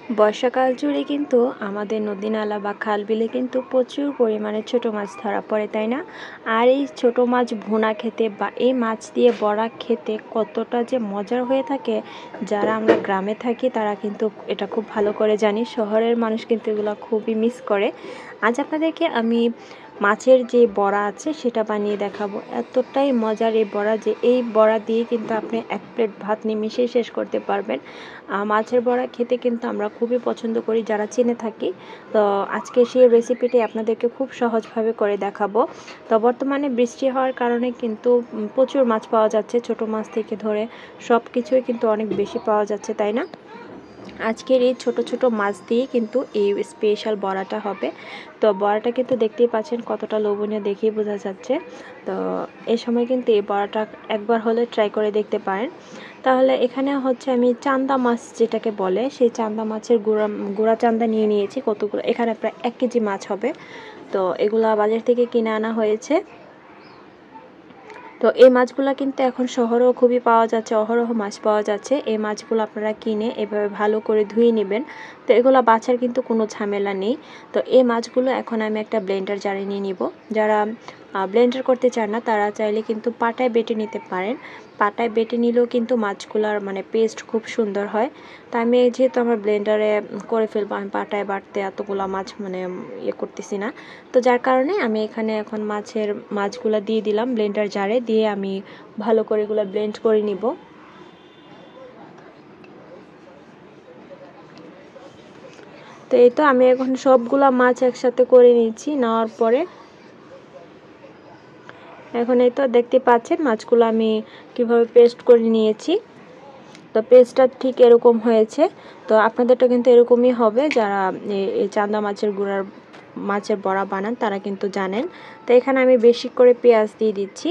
বর্ষাকাল জুড়ে কিন্তু আমাদের নদী নালা বা খাল বিলে কিন্তু প্রচুর পরিমাণে ছোট মাছ ধরা পড়ে, তাই না? আর এই ছোট মাছ ভুনা খেতে বা এই মাছ দিয়ে বড়া খেতে কতটা যে মজার হয়ে থাকে, যারা আমরা গ্রামে থাকি তারা কিন্তু এটা খুব ভালো করে জানি। শহরের মানুষ কিন্তু এগুলো খুবই মিস করে। আজ আপনাদেরকে আমি মাছের যে বড়া আছে সেটা বানিয়ে দেখাবো। এতটাই মজার এই বড়া যে এই বড়া দিয়ে কিন্তু আপনি এক প্লেট ভাত নিমিশেই শেষ করতে পারবেন। মাছের বড়া খেতে কিন্তু আমরা খুবই পছন্দ করি যারা চিনে থাকি। তো আজকে সেই রেসিপিটি আপনাদেরকে খুব সহজভাবে করে দেখাবো। তো বর্তমানে বৃষ্টি হওয়ার কারণে কিন্তু প্রচুর মাছ পাওয়া যাচ্ছে, ছোট মাছ থেকে ধরে সব কিছুই কিন্তু অনেক বেশি পাওয়া যাচ্ছে, তাই না? আজকের এই ছোট ছোট মাছ দিয়ে কিন্তু এই স্পেশাল বড়াটা হবে। তো বড়াটা কিন্তু দেখতেই পাচ্ছেন কতটা লোভনীয়, দেখেই বোঝা যাচ্ছে। তো এই সময় কিন্তু এই বড়াটা একবার হলে ট্রাই করে দেখতে পারেন। তাহলে এখানে হচ্ছে আমি চান্দা মাছ যেটাকে বলে, সেই চান্দা মাছের গুঁড়া চান্দা নিয়ে নিয়েছি কতগুলো। এখানে প্রায় 1 কেজি মাছ হবে। তো এগুলা বাজার থেকে কিনে আনা হয়েছে। তো এই মাছগুলো কিন্তু এখন শহরেও খুবই পাওয়া যাচ্ছে, অহরহ মাছ পাওয়া যাচ্ছে। এই মাছগুলো আপনারা কিনে এভাবে ভালো করে ধুয়ে নেবেন। তো এগুলো বাছার কিন্তু কোনো ঝামেলা নেই। তো এই মাছগুলো এখন আমি একটা ব্লেন্ডার জারে নিয়ে নিব। যারা ব্লেন্ডার করতে চান না তারা চাইলে কিন্তু পাটায় বেটে নিতে পারেন। পাটায় বেটে নিলেও কিন্তু মাছগুলোর মানে পেস্ট খুব সুন্দর হয়। তা আমি যেহেতু আমার ব্লেন্ডারে করে ফেলবো, আমি পাটায় বাটতে এতগুলো মাছ মানে করতেছি না। তো যার কারণে আমি এখানে এখন মাছগুলো দিয়ে দিলাম ব্লেন্ডার জারে, দিয়ে আমি ভালো করে এগুলো ব্লেন্ড করে নিব। তো এই তো আমি এখন সবগুলা মাছ একসাথে করে নিচ্ছি। নেওয়ার পরে এখন এই তো দেখতে পাচ্ছেন মাছগুলো আমি কিভাবে পেস্ট করে নিয়েছি। তো পেস্টটা ঠিক এরকম হয়েছে। তো আপনাদেরটা কিন্তু এরকমই হবে। যারা এই চান্দা মাছের বড়া বানান তারা কিন্তু জানেন। তো এখানে আমি বেশি করে পেঁয়াজ দিয়ে দিচ্ছি।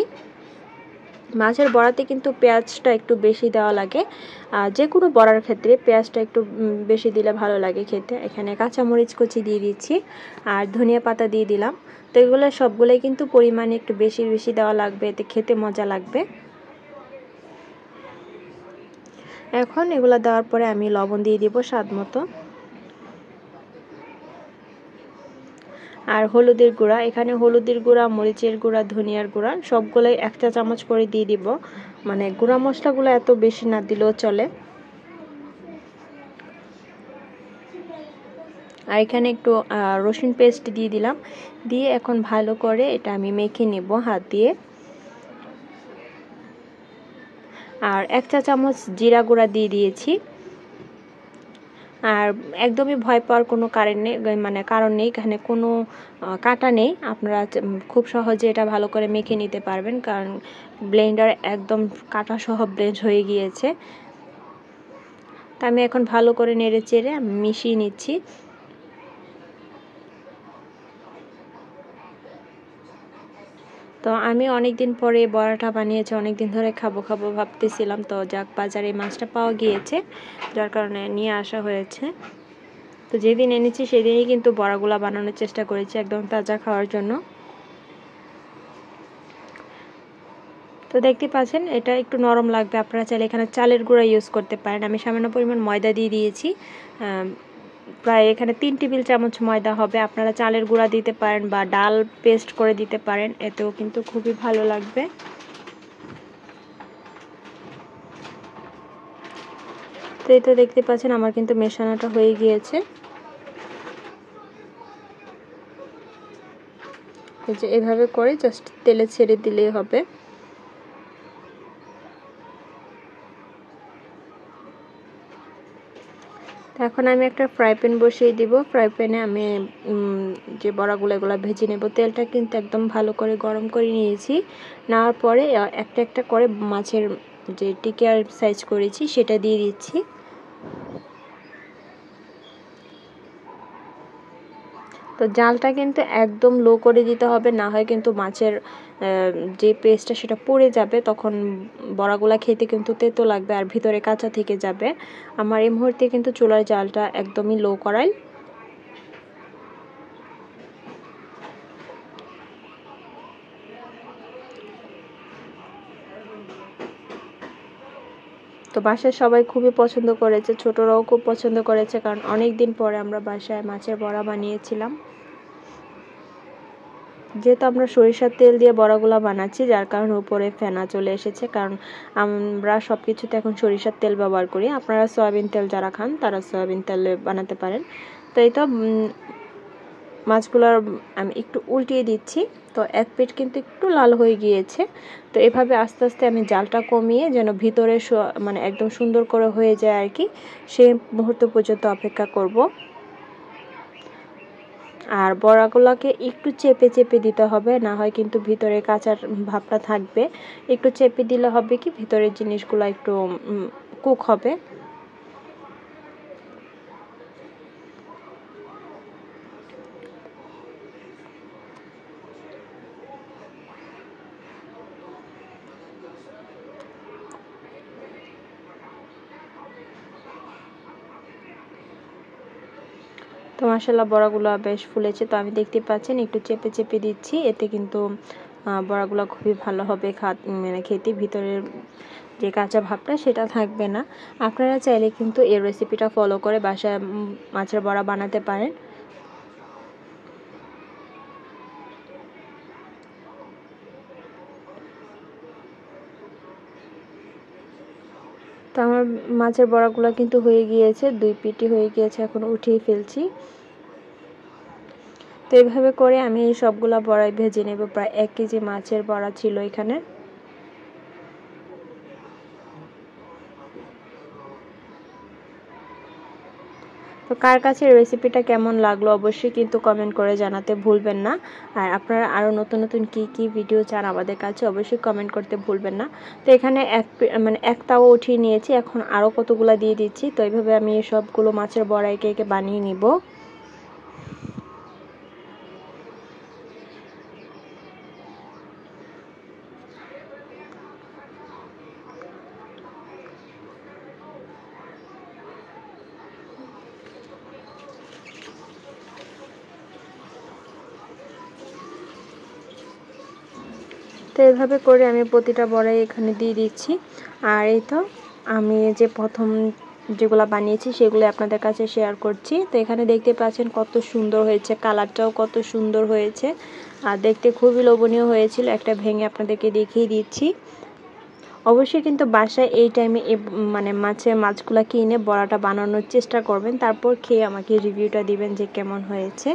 মাছের বড়াতে কিন্তু পেঁয়াজটা একটু বেশি দেওয়া লাগে। যে কোনো বড়ার ক্ষেত্রে পেঁয়াজটা একটু বেশি দিলে ভালো লাগে খেতে। এখানে কাঁচামরিচ কুচি দিয়ে দিচ্ছি আর ধনিয়া পাতা দিয়ে দিলাম। তো এগুলো সবগুলোই কিন্তু পরিমাণে একটু বেশি বেশি দেওয়া লাগবে, এতে খেতে মজা লাগবে। এখন এগুলো দেওয়ার পরে আমি লবণ দিয়ে দিব স্বাদ মতো। আর হলুদের গুঁড়া, এখানে হলুদের গুঁড়া, মরিচের গুঁড়া, ধনিয়ার গুঁড়া সবগুলোই 1 চা চামচ করে দিয়ে দিব। মানে গুঁড়া মশলাগুলো এত বেশি না দিলেও চলে। আর এখানে একটু রসুন পেস্ট দিয়ে দিলাম। দিয়ে এখন ভালো করে এটা আমি মেখে নেব হাত দিয়ে। আর 1 চা চামচ জিরা গুঁড়া দিয়ে দিয়েছি। আর একদমই ভয় পাওয়ার কোনো কারণ নেই, এখানে কোনো কাঁটা নেই। আপনারা খুব সহজে এটা ভালো করে মেখে নিতে পারবেন, কারণ ব্লেন্ডার একদম কাঁটা সহ ব্লেন্ড হয়ে গিয়েছে। তা আমি এখন ভালো করে নেড়ে চেড়ে মিশিয়ে নিচ্ছি। তো আমি অনেক দিন পরে বড়াটা বানিয়েছি, অনেক দিন ধরে খাবো খাবো ভাবতেছিলাম। তো যাক, বাজারে মাছটা পাওয়া গিয়েছে, যার কারণে নিয়ে আসা হয়েছে। তো যেদিন এনেছি সেদিনই কিন্তু বড়াগুলা বানানোর চেষ্টা করেছি একদম তাজা খাওয়ার জন্য। তো দেখতে পাচ্ছেন এটা একটু নরম লাগবে। আপনারা চাইলে এখানে চালের গুঁড়া ইউজ করতে পারেন। আমি সামান্য পরিমাণ ময়দা দিয়ে দিয়েছি, প্রায় এখানে 3 টেবিল চামচ ময়দা হবে। আপনারা চালের গুঁড়া দিতে পারেন বা ডাল পেস্ট করে দিতে পারেন, এতেও কিন্তু খুবই ভালো লাগবে। তো এই তো দেখতে পাচ্ছেন আমার কিন্তু মেশানোটা হয়ে গিয়েছে। এই যে এভাবে করে জাস্ট তেলে ছেড়ে দিলেই হবে। এখন আমি একটা ফ্রাই প্যান বসিয়ে দিব। ফ্রাই প্যানে আমি যে বড়াগুলো এগুলো ভেজে নেব। তেলটা কিন্তু একদম ভালো করে গরম করে নিয়েছি। নেওয়ার পরে একটা একটা করে মাছের যে টিকিয়ার সাইজ করেছি সেটা দিয়ে দিচ্ছি। তো জালটা কিন্তু একদম লো করে দিতে হবে, না হয় কিন্তু মাছের যে পেস্টটা সেটা পুড়ে যাবে, তখন বড়াগুলা খেতে কিন্তু তেতো লাগবে আর ভিতরে কাঁচা থেকে যাবে। আমার এই মুহূর্তে কিন্তু চুলার জালটা একদমই লো করাই। তো বাসায় সবাই খুবই পছন্দ করেছে, ছোটরাও খুব পছন্দ করেছে, কারণ অনেক দিন পরে আমরা বাসায় মাছের বড়া বানিয়েছিলাম। যেহেতু আমরা সরিষার তেল দিয়ে বড়াগুলো বানাচ্ছি, যার কারণে উপরে ফেনা চলে এসেছে, কারণ আমরা সব কিছুতে এখন সরিষার তেল ব্যবহার করি। আপনারা সয়াবিন তেল যারা খান তারা সয়াবিন তেলে বানাতে পারেন। তো এই তো মাছগুলো আমি একটু উল্টিয়ে দিচ্ছি। তো এক পিঠ কিন্তু একটু লাল হয়ে গিয়েছে। তো এভাবে আস্তে আস্তে আমি জালটা কমিয়ে যেন ভিতরে মানে একদম সুন্দর করে হয়ে যায় আর কি, সেই মুহূর্ত পর্যন্ত অপেক্ষা করব। আর বড়াগুলোকে একটু চেপে চেপে দিতে হবে, না হয় কিন্তু ভিতরে কাঁচার ভাবটা থাকবে। একটু চেপে দিলে হবে কি ভিতরের জিনিসগুলো একটু কুক হবে। তো মাশাআল্লাহ বড়াগুলো বেশ ফুলেছে। তো আমি দেখতে পাচ্ছেন একটু চেপে চেপে দিচ্ছি, এতে কিন্তু বড়াগুলো খুবই ভালো হবে মানে খেতে, ভিতরের যে কাঁচা ভাবটা সেটা থাকবে না। আপনারা চাইলে কিন্তু এই রেসিপিটা ফলো করে বাসায় মাছের বড়া বানাতে পারেন। তো আমার মাছের বড়াগুলো কিন্তু হয়ে গিয়েছে, 2 পিঠই হয়ে গিয়েছে, এখন উঠিয়ে ফেলছি। তো এইভাবে করে আমি এই সবগুলা বড়াই ভেজে নেব। প্রায় 1 কেজি মাছের বড়া ছিল এখানে। তো কার কাছে রেসিপিটা কেমন লাগলো অবশ্যই কিন্তু কমেন্ট করে জানাতে ভুলবেন না। আর আপনারা আরও নতুন নতুন কী ভিডিও চান আমাদের কাছে অবশ্যই কমেন্ট করতে ভুলবেন না। তো এখানে মানে এক তাওয়া উঠিয়ে নিয়েছি, এখন আরও কতগুলা দিয়ে দিচ্ছি। তো এইভাবে আমি সবগুলো মাছের বড়া একে একে বানিয়ে নিব। তো এইভাবে করে আমি প্রতিটা বড়াই এখানে দিয়ে দিচ্ছি। আর এই তো আমি যে প্রথম যেগুলো বানিয়েছি সেগুলো আপনাদের কাছে শেয়ার করছি। তো এখানে দেখতে পাচ্ছেন কত সুন্দর হয়েছে, কালারটাও কত সুন্দর হয়েছে, আর দেখতে খুবই লোভনীয় হয়েছিল। একটা ভেঙে আপনাদেরকে দেখিয়ে দিচ্ছি। অবশ্যই কিন্তু বাসায় এই টাইমে মানে মাছগুলো কিনে বড়াটা বানানোর চেষ্টা করবেন, তারপর খেয়ে আমাকে রিভিউটা দিবেন যে কেমন হয়েছে।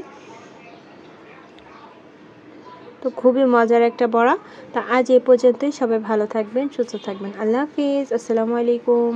তো খুবই মজার একটা বড়া। তা আজ এই পর্যন্তই। সবাই ভালো থাকবেন, সুস্থ থাকবেন। আল্লাহ হাফিজ, আসসালামু আলাইকুম।